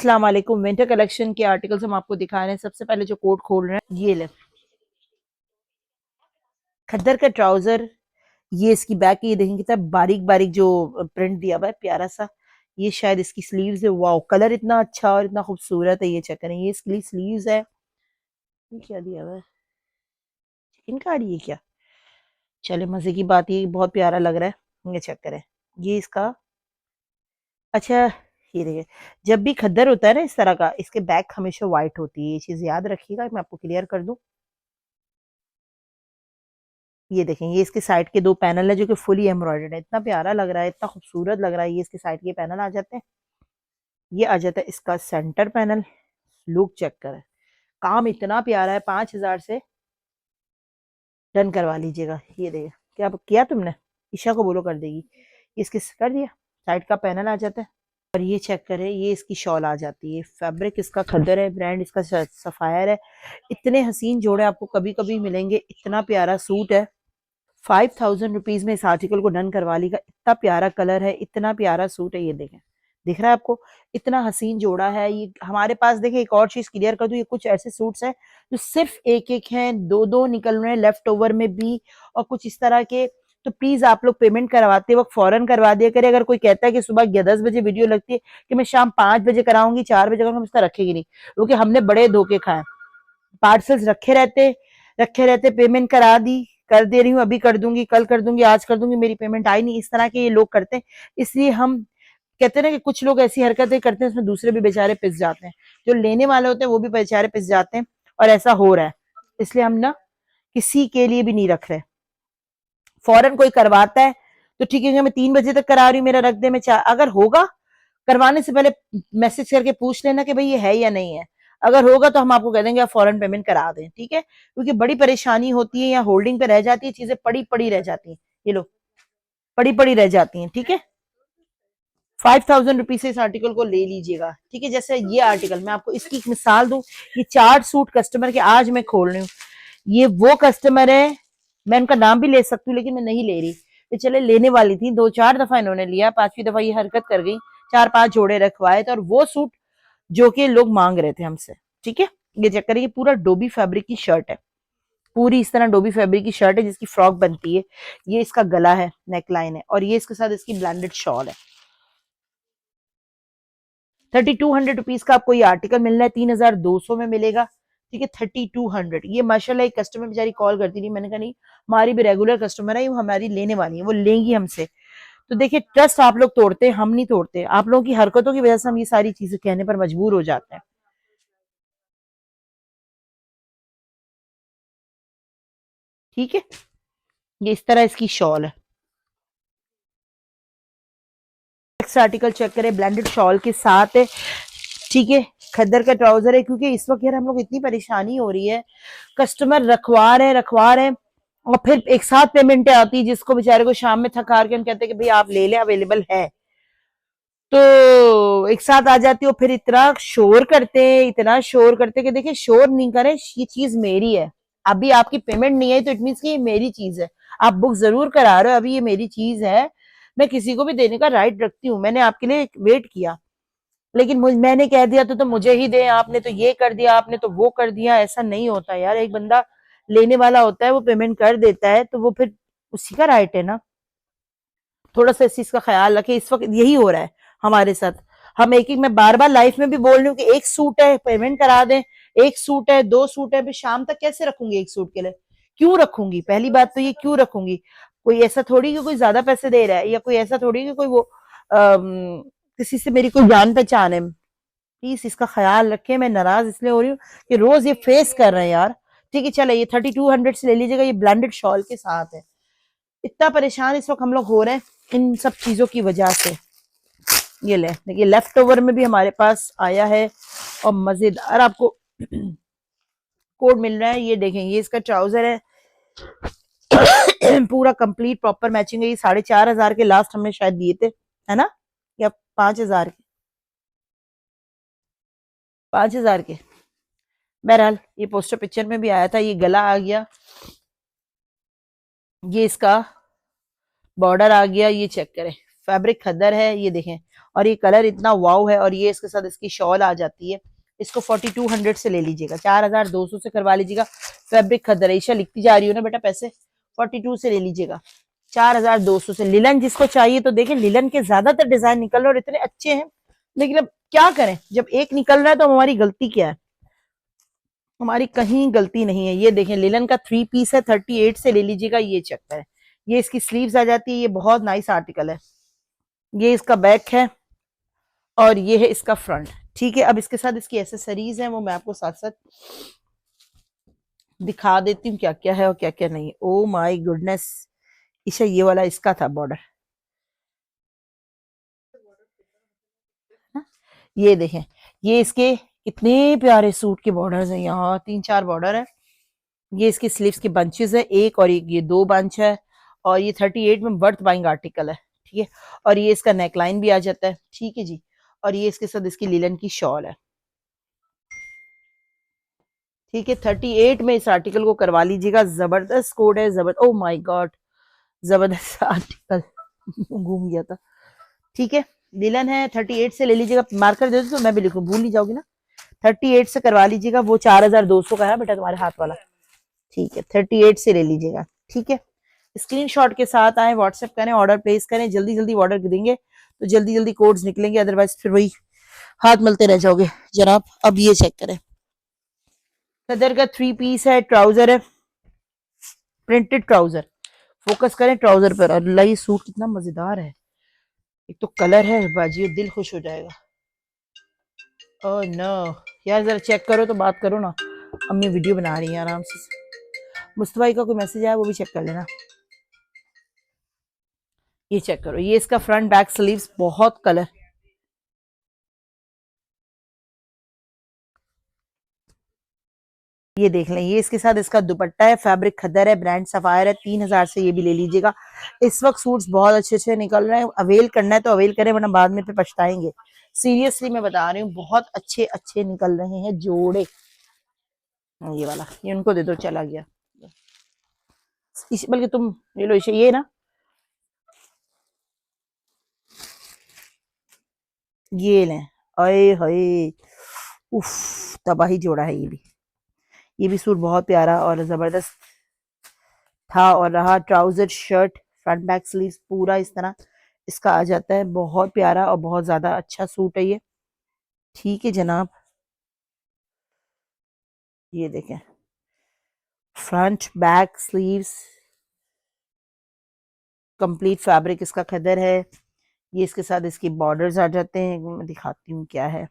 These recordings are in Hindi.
अस्सलाम वालेकुम। विंटर कलेक्शन के आर्टिकल्स हम आपको दिखा रहे हैं। सबसे पहले जो कोट खोल रहे हैं ये ले, खद्दर का ट्राउजर। ये इसकी बैक, ये देखेंगे कितना बारीक बारीक जो प्रिंट दिया हुआ है, प्यारा सा। ये शायद इसकी स्लीव्स है। वाओ, कलर इतना अच्छा और इतना खूबसूरत है। ये चेक करें, ये इसकी स्लीव्स है। ये क्या दिया हुआ है, चिकन कारी है क्या? चले मजे की बात, ये बहुत प्यारा लग रहा है। ये चेक करें, ये इसका अच्छा। ये देखिए, जब भी खद्दर होता है ना इस तरह का, इसके बैक हमेशा व्हाइट होती है। ये चीज याद रखिएगा, मैं आपको क्लियर कर दूं। ये देखें, ये इसके साइड के दो पैनल है जो कि फुली एम्ब्रॉयडर्ड है। इतना प्यारा लग रहा है, इतना खूबसूरत लग रहा है। ये इसके साइड के पैनल आ जाते हैं। ये आ जाता है इसका सेंटर पैनल। लुक चेक करें, काम इतना प्यारा है। 5,000 से डन करवा लीजिएगा। ये देखिए, क्या किया तुमने? ईशा को बोलो कर देगी। इसके कर दिया, साइड का पैनल आ जाता है। और ये चेक करें, ये इसकी शॉल आ जाती है। फैब्रिक इसका खद्दर है, ब्रांड इसका सफायर है। इतने हसीन जोड़े आपको कभी कभी मिलेंगे। इतना प्यारा सूट है। 5,000 रुपीज में इस आर्टिकल को डन करवा लीजिएगा। इतना प्यारा कलर है, इतना प्यारा सूट है। ये देखें, दिख रहा है आपको? इतना हसीन जोड़ा है। ये हमारे पास देखें, एक और चीज क्लियर कर दूं, ये कुछ ऐसे सूट्स हैं जो सिर्फ एक एक हैं, दो दो निकल रहे हैं लेफ्ट ओवर में भी, और कुछ इस तरह के। तो प्लीज आप लोग पेमेंट करवाते वक्त फौरन करवा दिया करें। अगर कोई कहता है कि सुबह 10 बजे वीडियो लगती है कि मैं शाम 5 बजे कराऊंगी, 4 बजे कराऊंगी, हम इसका रखेगी नहीं, क्योंकि हमने बड़े धोखे खाए। पार्सल्स रखे रहते, पेमेंट करा दी, कर दे रही हूँ, अभी कर दूंगी, कल कर दूंगी, आज कर दूंगी, मेरी पेमेंट आई नहीं। इस तरह के ये लोग करते हैं। इसलिए हम कहते हैं ना कि कुछ लोग ऐसी हरकतें करते हैं, उसमें दूसरे भी बेचारे पिस जाते हैं। जो लेने वाले होते हैं वो भी बेचारे पिस जाते हैं, और ऐसा हो रहा है। इसलिए हम ना किसी के लिए भी नहीं रख रहे। फौरन कोई करवाता है तो ठीक है, मैं 3 बजे तक करा रही हूँ, मेरा रख दे। मैं अगर होगा, करवाने से पहले मैसेज करके पूछ लेना कि भाई ये है या नहीं है। अगर होगा तो हम आपको कह देंगे आप फौरन पेमेंट करा दें, ठीक है? क्योंकि बड़ी परेशानी होती है, या होल्डिंग पे रह जाती है, चीजें पड़ी पड़ी रह जाती हैं। ये लो, पड़ी पड़ी रह जाती हैं, ठीक है? 5,000 रुपीज से इस आर्टिकल को ले लीजिएगा, ठीक है? जैसे ये आर्टिकल, मैं आपको इसकी एक मिसाल दूं। ये 4 सूट कस्टमर के आज मैं खोल रही हूँ। ये वो कस्टमर है, मैं उनका नाम भी ले सकती हूँ लेकिन मैं नहीं ले रही। ये चले लेने वाली थी, 2-4 दफा इन्होंने लिया, 5वीं दफा ये हरकत कर गई। 4-5 जोड़े रखवाए थे, और वो सूट जो कि लोग मांग रहे थे हमसे, ठीक है? ये चेक करिए, पूरा डोबी फैब्रिक की शर्ट है। पूरी इस तरह डोबी फैब्रिक की शर्ट है जिसकी फ्रॉक बनती है। ये इसका गला है, नेक लाइन है, और ये इसके साथ इसकी ब्लेंडेड शॉल है। 3,200 रुपीज का आपको ये आर्टिकल मिलना है। 3,200 में मिलेगा, ठीक है? 3,200। ये माशाल्लाह एक कस्टमर बेचारी कॉल करती रही, मैंने कहा नहीं, हमारी भी रेगुलर कस्टमर है, वो हमारी लेने वाली है, वो लेंगी हमसे। तो देखिए, ट्रस्ट आप लोग तोड़ते हैं, हम नहीं तोड़ते। आप लोगों की हरकतों की वजह से हम ये सारी चीजें कहने पर मजबूर हो जाते हैं, ठीक है? ये इस तरह इसकी शॉल है। नेक्स्ट आर्टिकल चेक करें, ब्लेंडेड शॉल के साथ है, ठीक है? खद्दर का ट्राउजर है। क्योंकि इस वक्त यार हम लोग, इतनी परेशानी हो रही है, कस्टमर रखवा रहे हैं, और फिर एक साथ पेमेंटें आती है, जिसको बेचारे को शाम में थक हार के हम कहते हैं कि भाई आप ले लें, अवेलेबल है। तो एक साथ आ जाती हो, फिर इतना शोर करते हैं, इतना शोर करते हैं कि देखिए, शोर नहीं करें, ये चीज मेरी है। अभी आपकी पेमेंट नहीं आई तो इट मीन्स कि ये मेरी चीज है। आप बुक जरूर करा रहे हो, अभी ये मेरी चीज है। मैं किसी को भी देने का राइट रखती हूँ। मैंने आपके लिए वेट किया, लेकिन मैंने कह दिया तो मुझे ही दे, आपने तो ये कर दिया, आपने तो वो कर दिया। ऐसा नहीं होता यार। एक बंदा लेने वाला होता है, वो पेमेंट कर देता है, तो वो फिर उसी का राइट है ना। थोड़ा सा इस चीज का ख्याल रखें। इस वक्त यही हो रहा है हमारे साथ। हम एक एक, मैं बार बार लाइफ में भी बोल रही हूँ कि एक सूट है पेमेंट करा दें, एक सूट है, 2 सूट है, फिर शाम तक कैसे रखूंगी एक सूट के लिए? क्यों रखूंगी? पहली बात तो ये, क्यों रखूंगी? कोई ऐसा थोड़ी कि कोई ज्यादा पैसे दे रहा है, या कोई ऐसा थोड़ी कि कोई वो किसी से मेरी कोई जान पहचान है। प्लीज इसका ख्याल रखें। मैं नाराज इसलिए हो रही हूँ कि रोज ये फेस कर रहे हैं यार। ठीक है, चले, ये 3,200 से ले लीजिएगा। ये ब्लेंडेड शॉल के साथ है। इतना परेशान इस वक्त हम लोग हो रहे हैं इन सब चीजों की वजह से। ये ले, देखिए, लेफ्ट ओवर में भी हमारे पास आया है, और मजेदार आपको कोड मिल रहा है। ये देखें, ये इसका ट्राउजर है। पूरा कंप्लीट प्रॉपर मैचिंग है। ये 4,500 के लास्ट हमने शायद दिए थे, है ना? या 5,000 के? 5,000 के। बहरहाल, ये पोस्टर पिक्चर में भी आया था। ये गला आ गया, ये इसका बॉर्डर आ गया। ये चेक करें, फैब्रिक खद्दर है, ये देखें। और ये कलर इतना वाव है। और ये इसके साथ इसकी शॉल आ जाती है। इसको 4200 से ले लीजिएगा, 4200 से करवा लीजिएगा। फैब्रिक खदरेशा लिखती जा रही हो ना बेटा पैसे, 42 से ले लीजिएगा, 4200 से। लिलन जिसको चाहिए तो देखें, लिलन के ज्यादातर डिजाइन निकल रहे और इतने अच्छे हैं, लेकिन अब क्या करें, जब एक निकल रहा है तो हमारी गलती क्या है? हमारी कहीं गलती नहीं है। ये देखें लिलन का 3 पीस है, 38 से ले लीजिएगा। ये चेक करें, ये इसकी स्लीव्स आ जाती है। ये बहुत नाइस आर्टिकल है। ये इसका बैक है और ये है इसका फ्रंट। ठीक है, अब इसके साथ इसकी एसेसरीज है, वो मैं आपको साथ साथ दिखा देती हूँ क्या क्या है और क्या क्या नहीं। ओ माय गुडनेस, ईशा ये वाला इसका था बॉर्डर, ये देखें, ये इसके कितने प्यारे सूट के बॉर्डर्स हैं। यहाँ 3-4 बॉर्डर है। ये इसकी स्लीव्स की बंचेस है, एक और एक ये 2 बंच है। और ये 38 में वर्थ बाइंग आर्टिकल है। ठीक है, और ये इसका नेकलाइन भी आ जाता है। ठीक है जी, और ये इसके साथ इसकी लिलन की शॉल है। ठीक है, 38 में इस आर्टिकल को करवा लीजिएगा। जबरदस्त कोड है, जबरदस्त, ओ माय गॉड, जबरदस्त आर्टिकल घूम गया था। ठीक है, लिलन है, 38 से ले लीजिएगा। मार्कर दे दो तो मैं भी लिखूं, भूल नहीं जाओगी ना। 38 से करवा लीजिएगा, वो 4200 का है बेटा तुम्हारे हाथ वाला। ठीक है, 38 से ले लीजिएगा। ठीक है, स्क्रीनशॉट के साथ आए, व्हाट्सएप करें, ऑर्डर प्लेस करें, जल्दी जल्दी ऑर्डर देंगे तो जल्दी जल्दी कोड्स निकलेंगे, अदरवाइज फिर वही हाथ मलते रह जाओगे जनाब। अब ये चेक करें, सदर का 3 पीस है, ट्राउजर है, प्रिंटेड ट्राउजर। फोकस करें ट्राउजर पर। अल्लाह ये सूट कितना मजेदार है, एक तो कलर है बाजी, दिल खुश हो जाएगा। ओह नो यार, जरा चेक करो तो बात करो ना, अम्मी वीडियो बना रही है आराम से। मुस्तफाई का कोई मैसेज आया वो भी चेक कर लेना। ये चेक करो, ये इसका फ्रंट बैक स्लीव्स, बहुत कलर। ये देख लें, ये इसके साथ इसका दुपट्टा है, फैब्रिक खद्दर है, ब्रांड सफायर है, 3000 से ये भी ले लीजिएगा। इस वक्त सूट्स बहुत अच्छे अच्छे निकल रहे हैं, अवेल करना है तो अवेल करें, वरना बाद में फिर पछताएंगे। सीरियसली मैं बता रही हूँ, बहुत अच्छे अच्छे निकल रहे हैं जोड़े। ये वाला, ये उनको दे दो, चला गया। बल्कि तुम ले लो इसे, ये ना, ये लें। अये हये, उफ, तबाही जोड़ा है ये भी। ये भी सूट बहुत प्यारा और जबरदस्त था और रहा। Trouser shirt, front back sleeves पूरा इस तरह इसका आ जाता है। बहुत प्यारा और बहुत ज्यादा अच्छा सूट है ये। ठीक है जनाब, ये देखें, front back sleeves, complete fabric इसका खदर है। ये इसके साथ इसकी बॉर्डर्स आ जाते हैं, मैं दिखाती हूँ क्या है।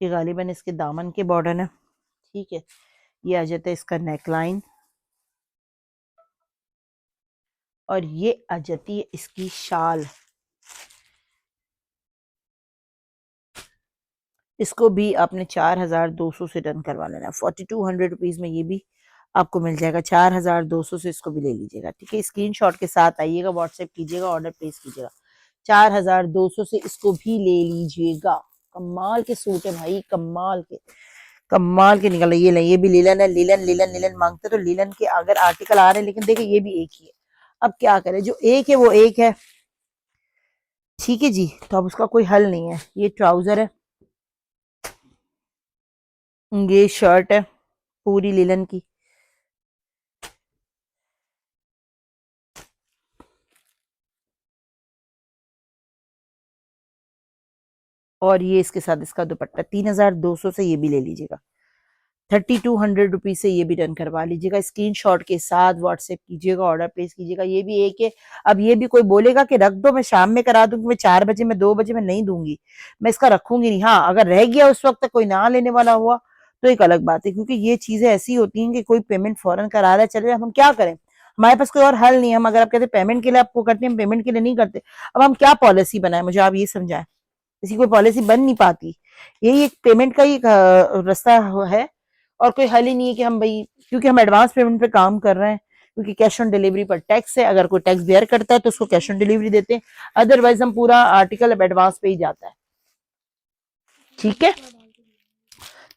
ये गालिबन इसके दामन के बॉर्डर है। ठीक है, ये आ जाता है इसका नेकलाइन और ये आ जाती है इसकी शाल। इसको भी आपने 4200 से डन करवा लेना। 4200 रुपीज में ये भी आपको मिल जाएगा। 4200 से इसको भी ले लीजिएगा। ठीक है, स्क्रीनशॉट के साथ आइएगा, व्हाट्सएप कीजिएगा, ऑर्डर प्लेस कीजिएगा। 4200 से इसको भी ले लीजिएगा। कमाल के सूट है भाई, कमाल के, कमाल के निकल। ये भी लीलन है, लीलन लीलन लीलन मांगते तो लीलन के अगर आर्टिकल आ रहे हैं, लेकिन देखिए ये भी एक ही है। अब क्या करें, जो एक है वो एक है। ठीक है जी, तो अब उसका कोई हल नहीं है। ये ट्राउजर है, ये शर्ट है पूरी लिलन की, और ये इसके साथ इसका दुपट्टा। 3200 से ये भी ले लीजिएगा। 3200 रुपीज से ये भी डन करवा लीजिएगा। स्क्रीनशॉट के साथ व्हाट्सएप कीजिएगा, ऑर्डर प्लेस कीजिएगा। ये भी एक है। अब ये भी कोई बोलेगा कि रख दो, मैं शाम में करा दूंगी, मैं 4 बजे, मैं 2 बजे, मैं नहीं दूंगी, मैं इसका रखूंगी नहीं। हाँ, अगर रह गया उस वक्त तक कोई ना लेने वाला हुआ तो एक अलग बात है, क्योंकि ये चीजें ऐसी होती हैं कि कोई पेमेंट फौरन करा रहा है, चले हम क्या करें, हमारे पास कोई और हल नहीं है। हम अगर आप कहते पेमेंट के लिए आपको करते हैं, हम पेमेंट के लिए नहीं करते। अब हम क्या पॉलिसी बनाए, मुझे आप ये समझाएं। इसकी कोई पॉलिसी बन नहीं पाती, यही एक पेमेंट का ही रास्ता है, और कोई हल ही नहीं है कि हम भाई, क्योंकि हम एडवांस पेमेंट पे काम कर रहे हैं, क्योंकि कैश ऑन डिलीवरी पर टैक्स है। अगर कोई टैक्स बेयर करता है तो उसको कैश ऑन डिलीवरी देते हैं, अदरवाइज हम पूरा आर्टिकल अब एडवांस पे ही जाता है। ठीक है,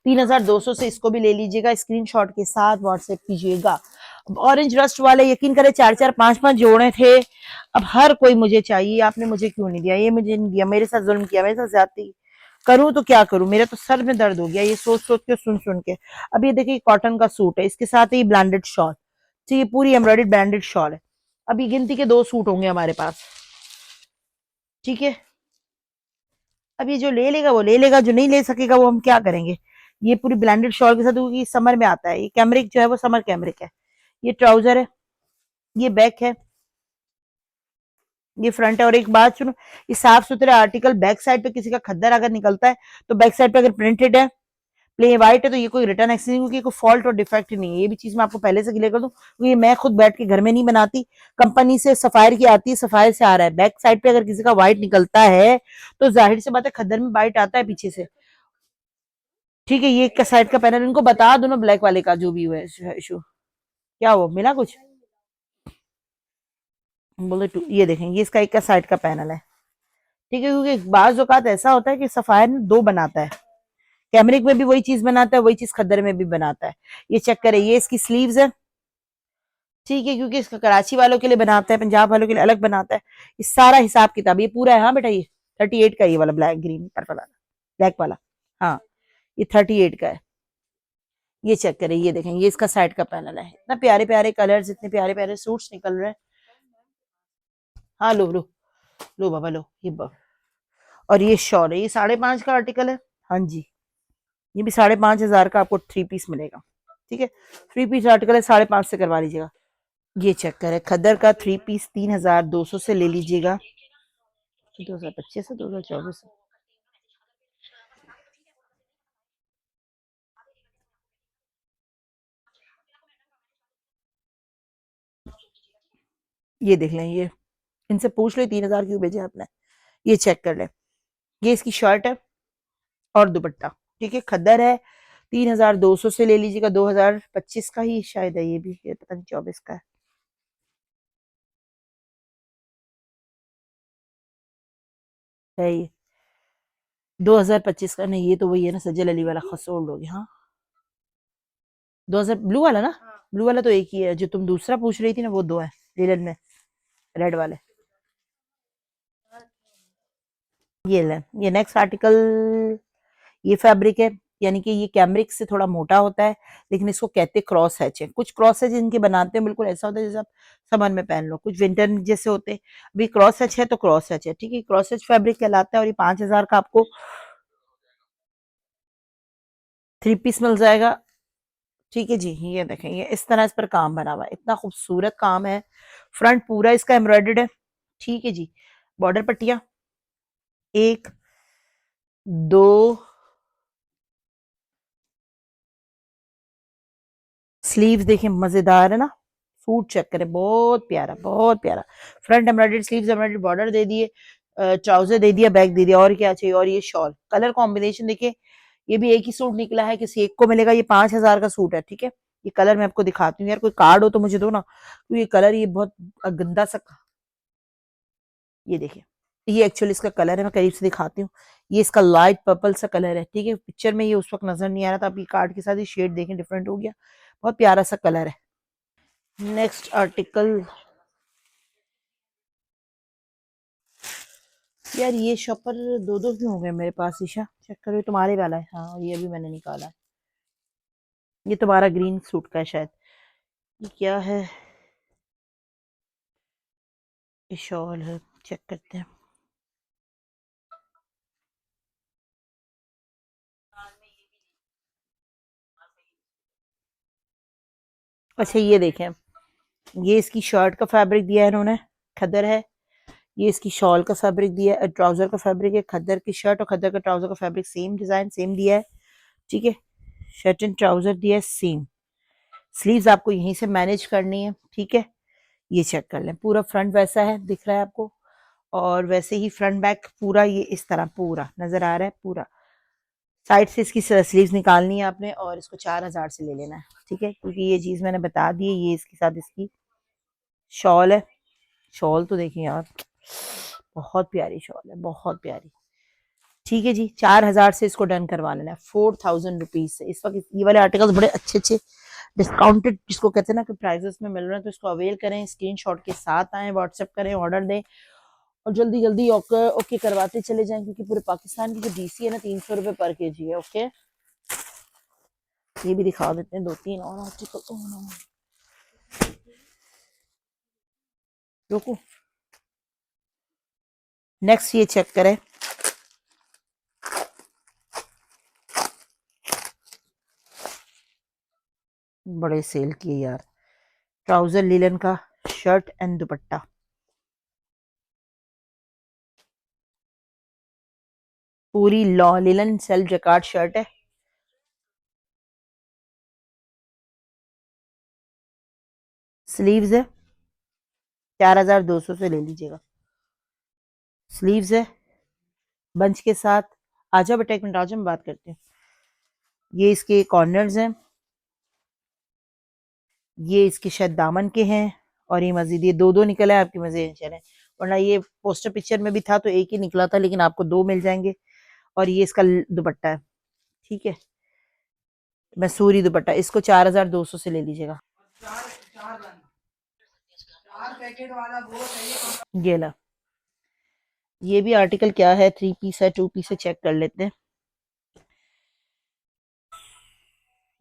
3200 से इसको भी ले लीजिएगा। स्क्रीनशॉट के साथ व्हाट्सएप कीजिएगा, ऑरेंज रस्ट वाले यकीन करे 4-4 5-5 जोड़े थे। अब हर कोई मुझे चाहिए, आपने मुझे क्यों नहीं दिया, ये मुझे नहीं दिया, मेरे साथ जुल्म किया, मेरे साथ ज्यादती। करूं तो क्या करूं, मेरा तो सर में दर्द हो गया ये सोच सोच के, सुन सुन के। अब ये देखिए कॉटन का सूट है, इसके साथ ही ब्रांडेड शॉल। तो ये पूरी एम्ब्रॉयडर्ड ब्रांडेड शॉल है। अभी गिनती के 2 सूट होंगे हमारे पास, ठीक है। अब ये जो ले लेगा वो ले लेगा, जो नहीं ले सकेगा वो हम क्या करेंगे। ये पूरी ब्रांडेड शॉल के साथ, क्योंकि समर में आता है ये कैमरिक जो है वो समर कैमरिक है। ये ट्राउजर है, ये बैक है, ये फ्रंट है। और एक बात सुनो, ये साफ सुथरे आर्टिकल, बैक साइड पे किसी का खद्दर अगर निकलता है तो बैक साइड पे अगर प्रिंटेड है, प्लेन व्हाइट है, तो ये कोई रिटर्न एक्सचेंज, क्योंकि कोई फॉल्ट और डिफेक्ट नहीं है। ये भी चीज मैं आपको पहले से क्लियर कर दूं, क्योंकि मैं खुद बैठ के घर में नहीं बनाती, कंपनी से सफायर की आती है, सफायर से आ रहा है। बैक साइड पे अगर किसी का व्हाइट निकलता है तो जाहिर सी बात है खद्दर में व्हाइट आता है पीछे से, ठीक है। ये एक साइड का पैनल इनको बता दो ना, ब्लैक वाले का जो भी हुआ है इशू, क्या हो मिला कुछ, बोले टू। ये देखें, ये इसका एक का साइड का पैनल है, ठीक है। क्योंकि बाज औकात ऐसा होता है कि सफायर दो बनाता है, कैमरिक में भी वही चीज बनाता है, वही चीज खद्दर में भी बनाता है। ये चेक करें, ये इसकी स्लीव्स है, ठीक है। क्योंकि इसका कराची वालों के लिए बनाता है, पंजाब वालों के लिए अलग बनाता है। ये सारा हिसाब किताब ये पूरा है। हाँ बेटा, ये 38 का, ये वाला ब्लैक ग्रीन पर्पल वाला, ब्लैक वाला, हाँ ये 38 का है। ये चेक करें, ये देखें, ये इसका साइड का पैनल है। इतना प्यारे प्यारे कलर्स, इतने प्यारे प्यारे सूट्स निकल रहे हैं। हाँ लो लो, लो बाबा लो, और ये शॉल है, ये 5.5 का आर्टिकल है। हाँ जी, ये भी 5,500 का आपको 3 पीस मिलेगा, ठीक है। 3 पीस आर्टिकल है, 5.5 से करवा लीजिएगा। ये चेक करें, खद्दर का 3 पीस 3,200 से ले लीजिएगा, 2025 से 2024 से। ये देख लें, ये इनसे पूछ लो 3,000 क्यों भेजे आपने। ये चेक कर लें, ये इसकी शर्ट है और दुपट्टा, ठीक है। खद्दर है, 3,200 से ले लीजिएगा, 2025 का ही शायद है ये भी, ये पता नहीं 24 का है ये, 2025 का नहीं, ये तो वही है ना, सजल अली वाला खसोल्ड हो गया। हाँ 2000 ब्लू वाला ना, ब्लू वाला तो एक ही है, जो तुम दूसरा पूछ रही थी ना वो 2 है लीलन में, रेड वाले। ये ले, ये नेक्स्ट आर्टिकल, ये फैब्रिक है, यानी कि ये कैमरिक से थोड़ा मोटा होता है, लेकिन इसको कहते हैं क्रॉस हैच है। कुछ क्रॉस हैच इनके बनाते हैं बिल्कुल ऐसा होता है जैसे आप समर में पहन लो, कुछ विंटर जैसे होते हैं। अभी क्रॉस हैच है तो क्रॉस हैच है, ठीक है। क्रॉस हैच फैब्रिक कहलाता है, और ये 5,000 का आपको 3 पीस मिल जाएगा, ठीक है जी। ये देखें, ये इस तरह इस पर काम बना हुआ है, इतना खूबसूरत काम है। फ्रंट पूरा इसका एम्ब्रॉयडर्ड है, ठीक है जी। बॉर्डर पट्टियां 1 2, स्लीव्स देखें मजेदार है ना, सूट चेक करें, बहुत प्यारा बहुत प्यारा। Front embroidered sleeves, embroidered border दे दिए, ट्राउजर दे दिया, बैक दे दिया, और क्या चाहिए। और ये शॉल, कलर कॉम्बिनेशन देखिए, ये भी एक ही सूट निकला है, किसी एक को मिलेगा। ये 5,000 का सूट है, ठीक है। ये कलर मैं आपको दिखाती हूँ यार, कोई कार्ड हो तो मुझे दो ना, क्योंकि ये कलर ये बहुत गंदा सा, ये देखिए, ये एक्चुअली इसका कलर है, मैं करीब से दिखाती हूँ। ये इसका लाइट पर्पल सा कलर है, ठीक है। पिक्चर में ये उस वक्त नजर नहीं आ रहा था, आप ये कार्ड के साथ ही शेड देखें डिफरेंट हो गया, बहुत प्यारा सा कलर है। नेक्स्ट आर्टिकल, यार ये शॉपर 2 2 क्यों हो गए मेरे पास, ईशा चेक करो, ये तुम्हारे वाला है, हाँ ये भी मैंने निकाला है। ये तुम्हारा ग्रीन सूट का है शायद, ये क्या है, ये शॉल है, चेक करते हैं। अच्छा ये देखें, ये इसकी शर्ट का फैब्रिक दिया है इन्होंने, खद्दर है। ये इसकी शॉल का फैब्रिक दिया है, ट्राउजर का फैब्रिक है, खद्दर की शर्ट और खद्दर का ट्राउजर का फैब्रिक सेम डिजाइन सेम दिया है, ठीक है। शर्ट एंड ट्राउजर दिया है सेम, स्लीव्स आपको यहीं से मैनेज करनी है, ठीक है। ये चेक कर लें, पूरा फ्रंट वैसा है दिख रहा है आपको, और वैसे ही फ्रंट बैक पूरा ये इस तरह पूरा नजर आ रहा है पूरा। साइड से इसकी स्लीव्स निकालनी है आपने, और इसको 4,000 से ले लेना है, ठीक है। क्योंकि ये चीज मैंने बता दी है, ये इसके साथ इसकी शॉल है। शॉल तो देखिए यार, बहुत प्यारी शॉल है, बहुत प्यारी, ठीक है जी। 4,000 से इसको डन करवा लेना है, 4,000 रुपीज से। इस वक्त ये वाले आर्टिकल्स बड़े अच्छे अच्छे डिस्काउंटेड जिसको कहते हैं ना कि प्राइसेस में मिल रहा है, तो इसको अवेल करें, स्क्रीनशॉट के साथ आए, व्हाट्सएप करें, ऑर्डर दें और जल्दी जल्दी ओके ओके करवाते चले जाएं, क्योंकि पूरे पाकिस्तान की जो डीसी है ना 300 रुपये पर केजी है। ओके, ये भी दिखा देते हैं 2-3 और आर्टिकल। रुको, नेक्स्ट ये चेक करें, बड़े सेल किए यार, ट्राउजर लिलन का शर्ट एंड दुपट्टा, पूरी law linen self Jaccard shirt है, स्लीव्स है, 4200 से ले लीजिएगा। स्लीव्स है बंच के साथ। आजा बेटा, एक मिनट आजा, हम बात करते हैं। ये इसके कॉर्नर्स हैं, ये इसके शायद दामन के हैं, और ये मजीद ये दो दो निकला है, आपकी मजे चले, वरना ये पोस्टर पिक्चर में भी था तो एक ही निकला था, लेकिन आपको दो मिल जाएंगे। और ये इसका दुपट्टा है, ठीक है, मैसूरी दुपट्टा, इसको 4200 से ले लीजिएगा। ये ला, ये भी आर्टिकल क्या है, 3 पीस है 2 पीस है, चेक कर लेते हैं।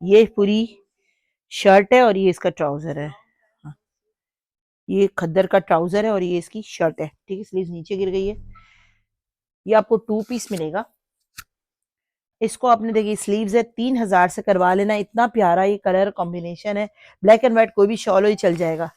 ये पूरी शर्ट है और ये इसका ट्राउजर है, हाँ, ये खद्दर का ट्राउजर है और ये इसकी शर्ट है, ठीक है, स्लीव नीचे गिर गई है। ये आपको 2 पीस मिलेगा। इसको आपने देखिए स्लीव्स है, 3000 से करवा लेना, इतना प्यारा ये कलर कॉम्बिनेशन है, ब्लैक एंड व्हाइट कोई भी शॉल हो ही चल जाएगा।